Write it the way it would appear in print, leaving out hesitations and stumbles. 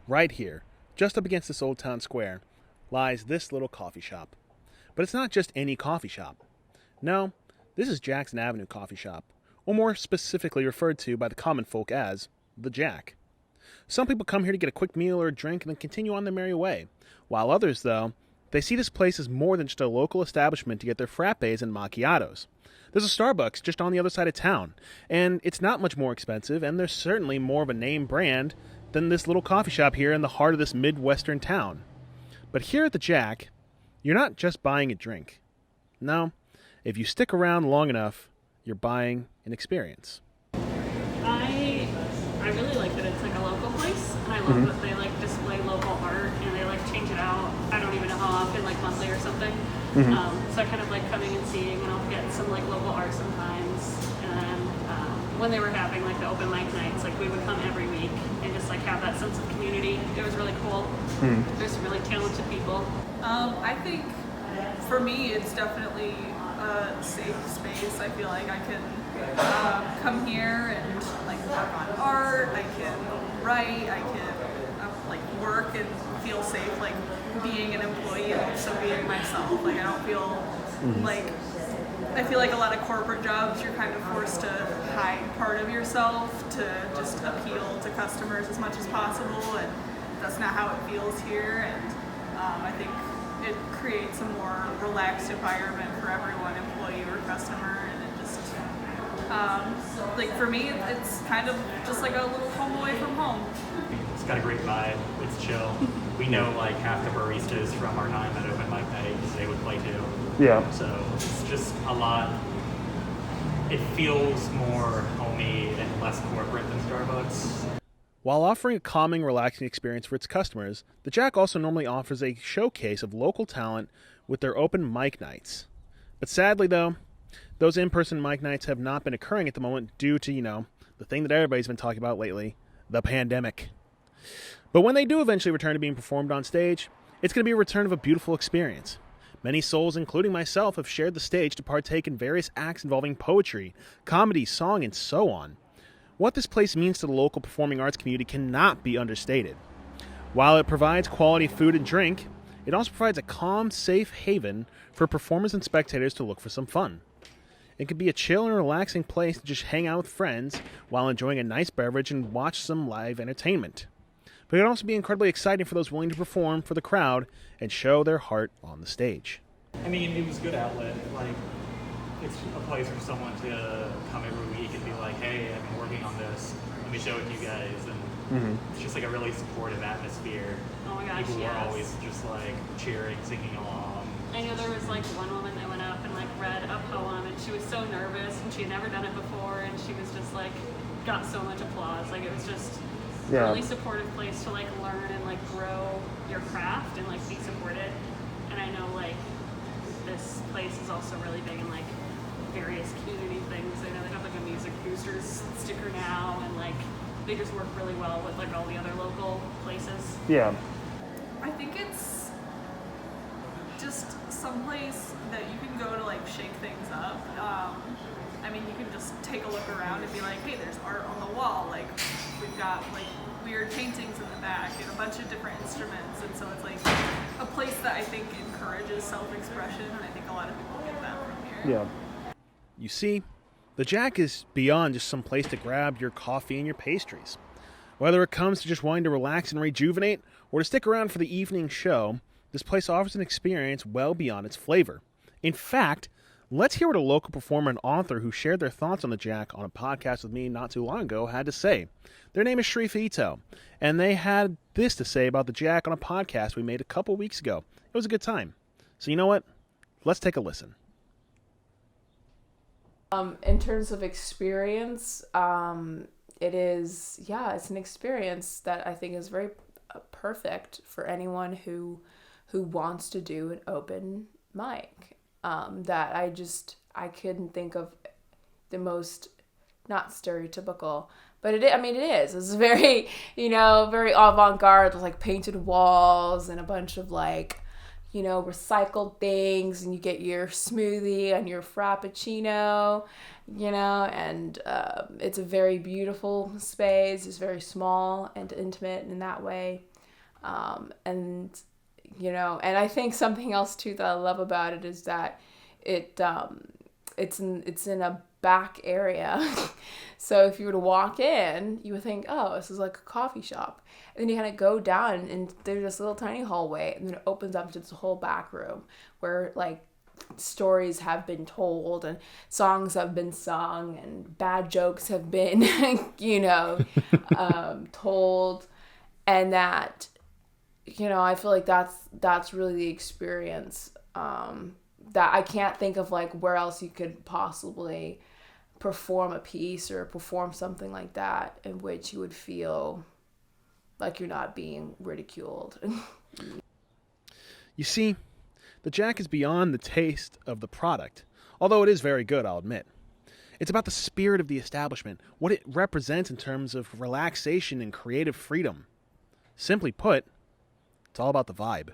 right here, just up against this old town square, lies this little coffee shop. But it's not just any coffee shop. No, this is Jackson Avenue Coffee Shop, or more specifically referred to by the common folk as the Jack. Some people come here to get a quick meal or a drink and then continue on their merry way, while others, though, they see this place as more than just a local establishment to get their frappes and macchiatos. There's a Starbucks just on the other side of town, and it's not much more expensive, and there's certainly more of a name brand than this little coffee shop here in the heart of this Midwestern town. But here at the Jack, you're not just buying a drink. No, if you stick around long enough, you're buying an experience. I really like that it's like a local place, and I love that they like display local art and they like change it out. I don't even know how often, like monthly or something. So I kind of like coming and seeing, and I'll get some like local art sometimes. And then when they were having like the open mic nights, like we would come every week and just like have that sense of community. It was really cool. There's some really talented people. I think for me, it's definitely a safe space. I feel like I can come here and like work on art. I can write. I can like work and feel safe, like being an employee and also being myself. Like I don't feel like I feel like a lot of corporate jobs, you're kind of forced to hide part of yourself to just appeal to customers as much as possible, and that's not how it feels here. And I think it creates a more relaxed environment for everyone, employee or customer, and it just like for me, it's kind of just like a little home away from home. It's got a great vibe. It's chill. We know like half the baristas from our time at open mic night because they would play too. Yeah. So it's just a lot. It feels more homey and less corporate than Starbucks. While offering a calming, relaxing experience for its customers, the Jack also normally offers a showcase of local talent with their open mic nights. But sadly, though, those in-person mic nights have not been occurring at the moment due to, the thing that everybody's been talking about lately, the pandemic. But when they do eventually return to being performed on stage, it's going to be a return of a beautiful experience. Many souls, including myself, have shared the stage to partake in various acts involving poetry, comedy, song, and so on. What this place means to the local performing arts community cannot be understated. While it provides quality food and drink, it also provides a calm, safe haven for performers and spectators to look for some fun. It can be a chill and relaxing place to just hang out with friends while enjoying a nice beverage and watch some live entertainment. But it can also be incredibly exciting for those willing to perform for the crowd and show their heart on the stage. I mean, it was a good outlet. Like, it's a place for someone to come every week and be like, hey, I've been working on this. Let me show it to you guys. And it's just like a really supportive atmosphere. Oh my gosh, People yes. were always just like cheering, singing along. I know there was like one woman that went up and like read a poem, and she was so nervous and she had never done it before, and she was just like got so much applause. Like it was just a really supportive place to like learn and like grow your craft and like be supported. And I know like this place is also really big in like various community things. I know they have like a music boosters sticker now, and like they just work really well with like all the other local places. Yeah. I think it's just someplace that you can go to like shake things up. I mean, you can just take a look around and be like, hey, there's art on the wall. Like we've got like weird paintings in the back and a bunch of different instruments. And so it's like a place that I think encourages self-expression, and I think a lot of people get that from here. Yeah. You see, the Jack is beyond just some place to grab your coffee and your pastries. Whether it comes to just wanting to relax and rejuvenate, or to stick around for the evening show, this place offers an experience well beyond its flavor. In fact, let's hear what a local performer and author who shared their thoughts on the Jack on a podcast with me not too long ago had to say. Their name is Sharif Ito, and they had this to say about the Jack on a podcast we made a couple weeks ago. It was a good time. So you know what? Let's take a listen. In terms of experience, it's an experience that I think is very perfect for anyone who wants to do an open mic. That I couldn't think of the most, not stereotypical, but it is. It's very, very avant-garde with like painted walls and a bunch of like, recycled things, and you get your smoothie and your frappuccino, and it's a very beautiful space. It's very small and intimate in that way. And and I think something else too that I love about it is that it's in a back area. So if you were to walk in, you would think, oh, this is like a coffee shop. And then you kind of go down and there's this little tiny hallway, and then it opens up to this whole back room where like stories have been told and songs have been sung and bad jokes have been told. And that I feel like that's really the experience, that I can't think of like where else you could possibly perform a piece or perform something like that in which you would feel like you're not being ridiculed. You see, the Jack is beyond the taste of the product, although it is very good, I'll admit. It's about the spirit of the establishment, what it represents in terms of relaxation and creative freedom. Simply put, it's all about the vibe.